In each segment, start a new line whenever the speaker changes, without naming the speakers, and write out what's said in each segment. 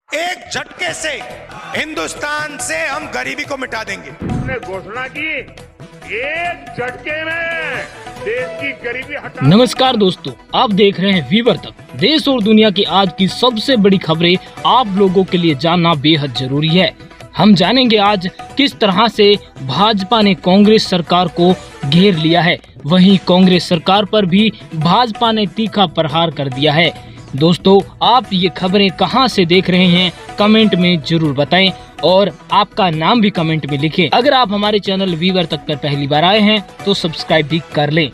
एक झटके से हिंदुस्तान से हम गरीबी को मिटा देंगे।
उसने घोषणा की एक झटके में देश की गरीबी हटा।
नमस्कार दोस्तों, आप देख रहे हैं वीवर तक। देश और दुनिया की आज की सबसे बड़ी खबरें आप लोगों के लिए जानना बेहद जरूरी है। हम जानेंगे आज किस तरह से भाजपा ने कांग्रेस सरकार को घेर लिया है, वहीं कांग्रेस सरकार पर भी भाजपा ने तीखा प्रहार कर दिया है। दोस्तों, आप ये खबरें कहां से देख रहे हैं कमेंट में जरूर बताएं और आपका नाम भी कमेंट में लिखें। अगर आप हमारे चैनल वीवर तक पर पहली बार आए हैं तो सब्सक्राइब भी कर लें।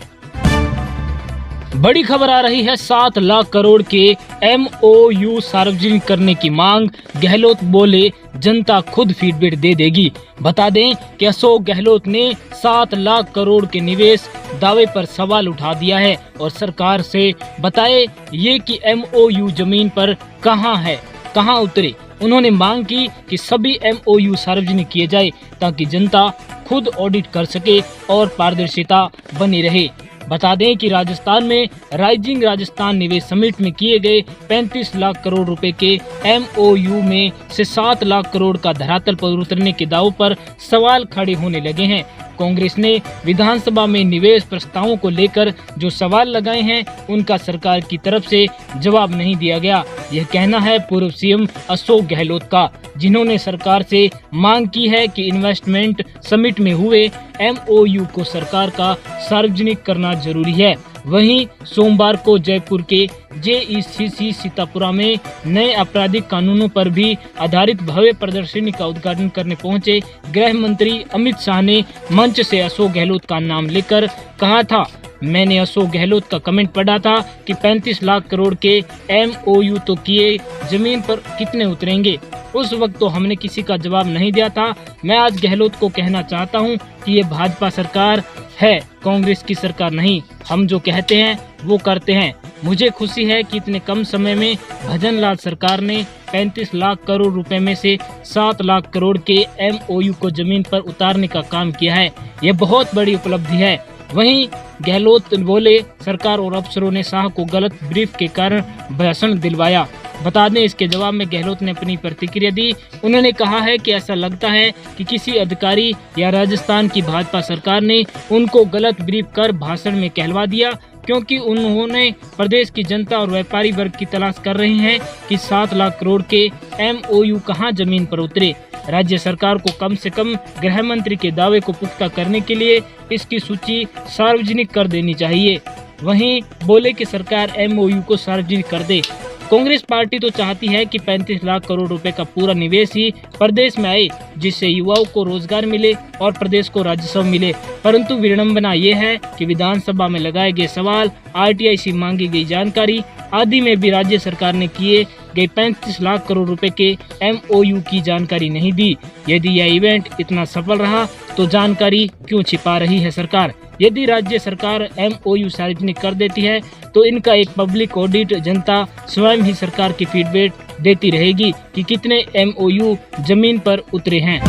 बड़ी खबर आ रही है, 7 लाख करोड़ के MOU सार्वजनिक करने की मांग। गहलोत बोले जनता खुद फीडबैक दे देगी। बता दें कि अशोक गहलोत ने 7 लाख करोड़ के निवेश दावे पर सवाल उठा दिया है और सरकार से बताए ये कि MOU जमीन पर कहां है, कहां उतरे। उन्होंने मांग की कि सभी MOU सार्वजनिक किए जाए ताकि जनता खुद ऑडिट कर सके और पारदर्शिता बनी रहे। बता दें कि राजस्थान में राइजिंग राजस्थान निवेश समिट में किए गए 35 लाख करोड़ रुपए के MOU में से 7 लाख करोड़ का धरातल पर उतरने के दावों पर सवाल खड़े होने लगे हैं। कांग्रेस ने विधानसभा में निवेश प्रस्तावों को लेकर जो सवाल लगाए हैं उनका सरकार की तरफ से जवाब नहीं दिया गया। यह कहना है पूर्व CM अशोक गहलोत का, जिन्होंने सरकार से मांग की है कि इन्वेस्टमेंट समिट में हुए MOU को सरकार का सार्वजनिक करना जरूरी है। वहीं सोमवार को जयपुर के JECC सीतापुरा में नए आपराधिक कानूनों पर भी आधारित भव्य प्रदर्शनी का उद्घाटन करने पहुंचे गृह मंत्री अमित शाह ने मंच से अशोक गहलोत का नाम लेकर कहा था, मैंने अशोक गहलोत का कमेंट पढ़ा था कि 35 लाख करोड़ के MOU तो किए, जमीन पर कितने उतरेंगे। उस वक्त तो हमने किसी का जवाब नहीं दिया था। मैं आज गहलोत को कहना चाहता हूं कि ये भाजपा सरकार है, कांग्रेस की सरकार नहीं। हम जो कहते हैं वो करते हैं। मुझे खुशी है कि इतने कम समय में भजन लाल सरकार ने 35 लाख करोड़ रुपए में से 7 लाख करोड़ के MOU को जमीन पर उतारने का काम किया है। ये बहुत बड़ी उपलब्धि है। वहीं गहलोत बोले सरकार और अफसरों ने शाह को गलत ब्रीफ के कारण भाषण दिलवाया। बता दें, इसके जवाब में गहलोत ने अपनी प्रतिक्रिया दी। उन्होंने कहा है कि ऐसा लगता है कि किसी अधिकारी या राजस्थान की भाजपा सरकार ने उनको गलत ब्रीफ कर भाषण में कहलवा दिया, क्योंकि उन्होंने प्रदेश की जनता और व्यापारी वर्ग की तलाश कर रहे हैं कि 7 लाख करोड़ के MOU कहां जमीन पर उतरे। राज्य सरकार को कम से कम गृह मंत्री के दावे को पुख्ता करने के लिए इसकी सूची सार्वजनिक कर देनी चाहिए। वहीं बोले कि सरकार MOU को सार्वजनिक कर दे। कांग्रेस पार्टी तो चाहती है कि 35 लाख करोड़ रुपए का पूरा निवेश ही प्रदेश में आए, जिससे युवाओं को रोजगार मिले और प्रदेश को राजस्व मिले। परंतु विडंबना ये है कि विधानसभा में लगाए गए सवाल, RTI से मांगी गई जानकारी आदि में भी राज्य सरकार ने किए गए 35 लाख करोड़ रुपए के MOU की जानकारी नहीं दी। यदि यह इवेंट इतना सफल रहा तो जानकारी क्यों छिपा रही है सरकार। यदि राज्य सरकार MOU सार्वजनिक कर देती है तो इनका एक पब्लिक ऑडिट जनता स्वयं ही सरकार की फीडबैक देती रहेगी कि कितने MOU जमीन पर उतरे हैं।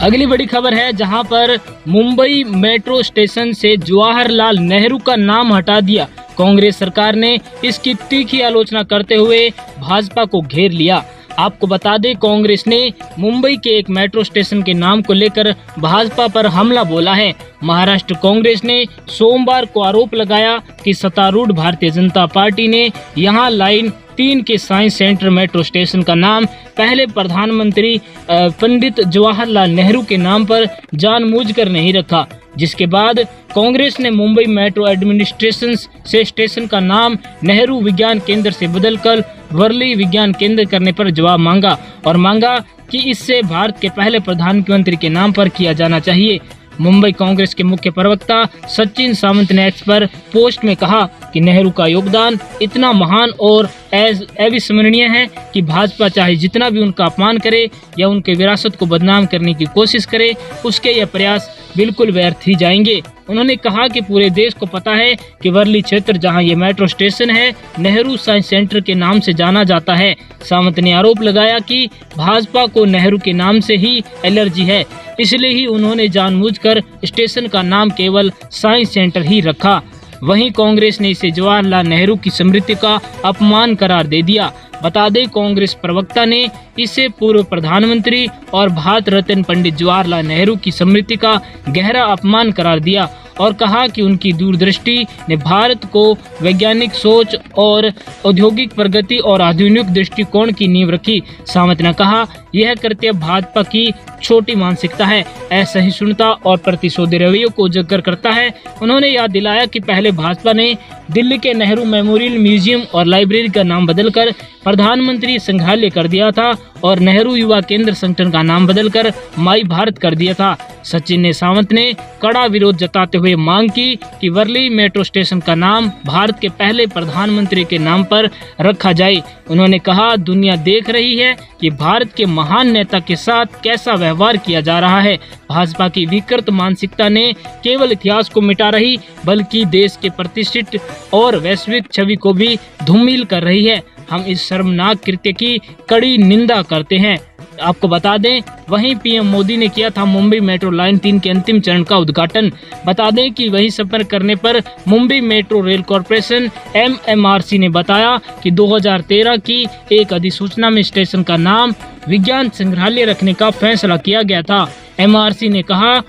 अगली बड़ी खबर है, जहां पर मुंबई मेट्रो स्टेशन से जवाहरलाल नेहरू का नाम हटा दिया। कांग्रेस सरकार ने इसकी तीखी आलोचना करते हुए भाजपा को घेर लिया। आपको बता दें, कांग्रेस ने मुंबई के एक मेट्रो स्टेशन के नाम को लेकर भाजपा पर हमला बोला है। महाराष्ट्र कांग्रेस ने सोमवार को आरोप लगाया कि सत्तारूढ़ भारतीय जनता पार्टी ने यहां लाइन 3 के साइंस सेंटर मेट्रो स्टेशन का नाम पहले प्रधानमंत्री पंडित जवाहरलाल नेहरू के नाम पर जानबूझकर नहीं रखा, जिसके बाद कांग्रेस ने मुंबई मेट्रो एडमिनिस्ट्रेशन से स्टेशन का नाम नेहरू विज्ञान केंद्र से बदलकर वर्ली विज्ञान केंद्र करने पर जवाब मांगा और मांगा कि इससे भारत के पहले प्रधानमंत्री के नाम पर किया जाना चाहिए। मुंबई कांग्रेस के मुख्य प्रवक्ता सचिन सावंत ने एक्स पर पोस्ट में कहा कि नेहरू का योगदान इतना महान और अविस्मरणीय है कि भाजपा चाहे जितना भी उनका अपमान करे या उनके विरासत को बदनाम करने की कोशिश करे, उसके यह प्रयास बिल्कुल व्यर्थ ही जाएंगे। उन्होंने कहा कि पूरे देश को पता है कि वर्ली क्षेत्र जहां ये मेट्रो स्टेशन है नेहरू साइंस सेंटर के नाम से जाना जाता है। सावंत ने आरोप लगाया कि भाजपा को नेहरू के नाम से ही एलर्जी है, इसलिए ही उन्होंने जानबूझकर स्टेशन का नाम केवल साइंस सेंटर ही रखा। वहीं कांग्रेस ने इसे जवाहरलाल नेहरू की स्मृति का अपमान करार दे दिया। बता दें, कांग्रेस प्रवक्ता ने इसे पूर्व प्रधानमंत्री और भारत रत्न पंडित जवाहरलाल नेहरू की स्मृति का गहरा अपमान करार दिया और कहा कि उनकी दूरदृष्टि ने भारत को वैज्ञानिक सोच और औद्योगिक प्रगति और आधुनिक दृष्टिकोण की नींव रखी। सावंत ने कहा, यह कृत्य भाजपा की छोटी मानसिकता है, असहिष्णुता और प्रतिशोधी रवैयों को उजागर करता है। उन्होंने याद दिलाया कि पहले भाजपा ने दिल्ली के नेहरू मेमोरियल म्यूजियम और लाइब्रेरी का नाम बदलकर प्रधानमंत्री संग्रहालय कर दिया था और नेहरू युवा केंद्र संगठन का नाम बदलकर माई भारत कर दिया था। सचिन ने सावंत ने कड़ा विरोध जताते हुए मांग की कि वर्ली मेट्रो स्टेशन का नाम भारत के पहले प्रधानमंत्री के नाम पर रखा जाए। उन्होंने कहा, दुनिया देख रही है कि भारत के महान नेता के साथ कैसा व्यवहार किया जा रहा है। भाजपा की विकृत मानसिकता ने केवल इतिहास को मिटा रही बल्कि देश के प्रतिष्ठित और वैश्विक छवि को भी धूमिल कर रही है। हम इस शर्मनाक कृत्य की कड़ी निंदा करते हैं। आपको बता दें, वहीं पीएम मोदी ने किया था मुंबई मेट्रो लाइन 3 के अंतिम चरण का उद्घाटन। बता दें कि वहीं सफर करने पर Mumbai metro rail corporation MMRC ने बताया कि 2013 की एक अधिसूचना में स्टेशन का नाम विज्ञान संग्रहालय रखने का फैसला किया गया था। MRC ने कहा,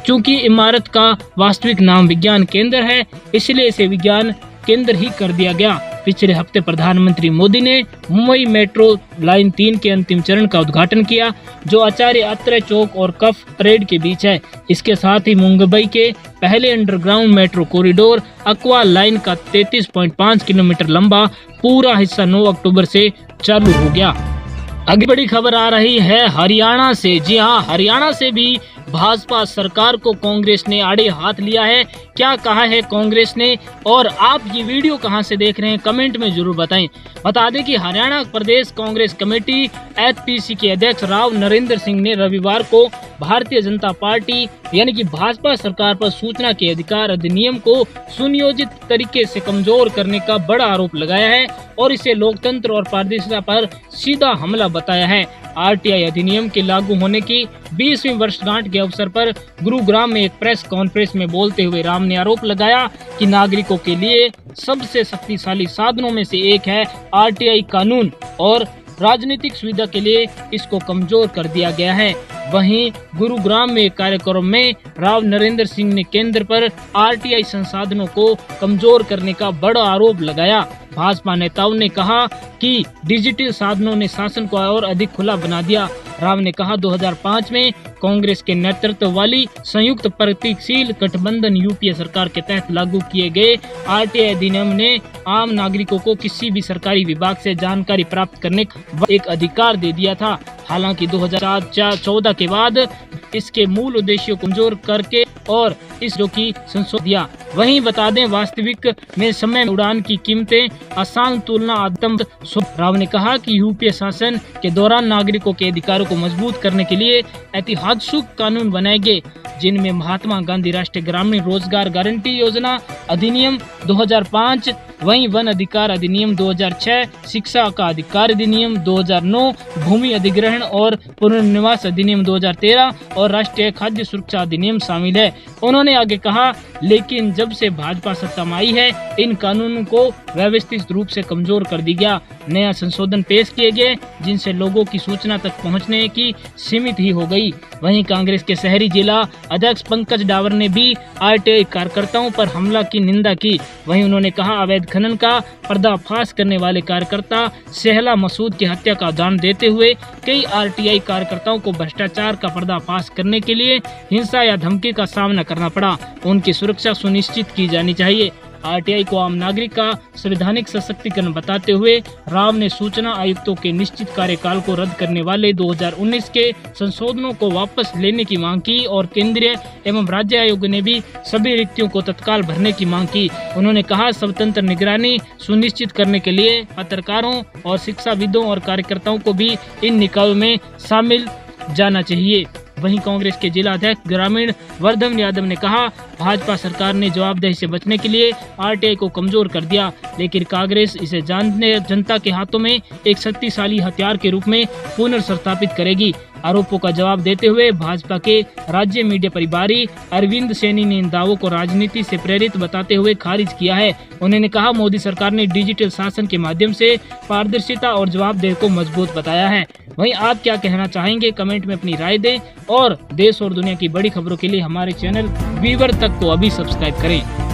चूंकि इमारत का वास्तविक नाम विज्ञान केंद्र है, इसलिए इसे विज्ञान केंद्र ही कर दिया गया। पिछले हफ्ते प्रधानमंत्री मोदी ने मुंबई मेट्रो लाइन 3 के अंतिम चरण का उद्घाटन किया, जो आचार्य अत्रे चौक और कफ परेड के बीच है। इसके साथ ही मुंबई के पहले underground metro corridor aqua line का 33.5 किलोमीटर लंबा पूरा हिस्सा 9 अक्टूबर से चालू हो गया। आगे बड़ी खबर आ रही है हरियाणा से। जी हां, हरियाणा से भी भाजपा सरकार को कांग्रेस ने आड़े हाथ लिया है। क्या कहा है कांग्रेस ने और आप ये वीडियो कहां से देख रहे हैं, कमेंट में जरूर बताएं। बता दें कि हरियाणा प्रदेश कांग्रेस कमेटी HPC के अध्यक्ष राव नरेंद्र सिंह ने रविवार को भारतीय जनता पार्टी यानी कि भाजपा सरकार पर सूचना के अधिकार अधिनियम को सुनियोजित तरीके से कमजोर करने का बड़ा आरोप लगाया है और इसे लोकतंत्र और पारदर्शिता पर सीधा हमला बताया है। RTI अधिनियम के लागू होने की 20वीं वर्षगांठ के अवसर पर गुरुग्राम में एक प्रेस कॉन्फ्रेंस में बोलते हुए राम ने आरोप लगाया कि नागरिकों के लिए सबसे शक्तिशाली साधनों में से एक है RTI कानून और राजनीतिक सुविधा के लिए इसको कमजोर कर दिया गया है। वहीं गुरुग्राम में एक कार्यक्रम में राव नरेंद्र सिंह ने केंद्र पर RTI संसाधनों को कमजोर करने का बड़ा आरोप लगाया। भाजपा नेताओं ने कहा कि डिजिटल साधनों ने शासन को और अधिक खुला बना दिया। राव ने कहा, 2005 में कांग्रेस के नेतृत्व वाली संयुक्त प्रगतिशील गठबंधन UPA सरकार के तहत लागू किए गए RTI अधिनियम ने आम नागरिकों को किसी भी सरकारी विभाग से जानकारी प्राप्त करने का एक अधिकार दे दिया था। हालांकि 2014 के बाद इसके मूल उद्देश्यों को कमजोर करके और इस जो की संशोधन दिया। वहीं बता दें, वास्तविक में समय उड़ान की कीमतें आसान तुलना आदम। राव ने कहा कि UPA शासन के दौरान नागरिकों के अधिकारों को मजबूत करने के लिए ऐतिहासिक कानून बनाए गए, जिनमें महात्मा गांधी राष्ट्रीय ग्रामीण रोजगार गारंटी योजना अधिनियम 2005, वहीं वन अधिकार अधिनियम 2006, शिक्षा का अधिकार अधिनियम 2009, भूमि अधिग्रहण और पुनर्निवास अधिनियम 2013 और राष्ट्रीय खाद्य सुरक्षा अधिनियम शामिल है। उन्होंने आगे कहा, लेकिन जब से भाजपा सत्ता में आई है, इन कानूनों को व्यवस्थित रूप से कमजोर कर दिया गया। नया संशोधन पेश किए गए, जिनसे लोगों की सूचना तक पहुंचने की सीमित ही हो गई। वहीं कांग्रेस के शहरी जिला अध्यक्ष पंकज डावर ने भी RTI कार्यकर्ताओं पर हमला की निंदा की। वहीं उन्होंने कहा, अवैध खनन का पर्दाफाश करने वाले कार्यकर्ता सेहला मसूद की हत्या का उदाहरण देते हुए कई RTI कार्यकर्ताओं को भ्रष्टाचार का पर्दाफाश करने के लिए हिंसा या धमकी का सामना करना पड़ा। उनकी सुरक्षा सुनिश्चित की जानी चाहिए। RTI को आम नागरिक का संवैधानिक सशक्तिकरण बताते हुए राव ने सूचना आयुक्तों के निश्चित कार्यकाल को रद्द करने वाले 2019 के संशोधनों को वापस लेने की मांग की और केंद्रीय एवं राज्य आयोग ने भी सभी रिक्तियों को तत्काल भरने की मांग की। उन्होंने कहा, स्वतंत्र निगरानी सुनिश्चित करने के लिए पत्रकारों और शिक्षाविदों और कार्यकर्ताओं को भी इन निकायों में शामिल जाना चाहिए। वहीं कांग्रेस के जिला अध्यक्ष ग्रामीण वर्धन यादव ने कहा, भाजपा सरकार ने जवाबदेही से बचने के लिए RTI को कमजोर कर दिया, लेकिन कांग्रेस इसे जनता के हाथों में एक शक्तिशाली हथियार के रूप में पुनर्स्थापित करेगी। आरोपों का जवाब देते हुए भाजपा के राज्य मीडिया प्रभारी अरविंद सैनी ने इन दावों को राजनीति से प्रेरित बताते हुए खारिज किया है। उन्होंने कहा, मोदी सरकार ने डिजिटल शासन के माध्यम से पारदर्शिता और जवाबदेही को मजबूत बताया है। वहीं आप क्या कहना चाहेंगे, कमेंट में अपनी राय दें और देश और दुनिया की बड़ी खबरों के लिए हमारे चैनल वीवर तक को अभी सब्सक्राइब करें।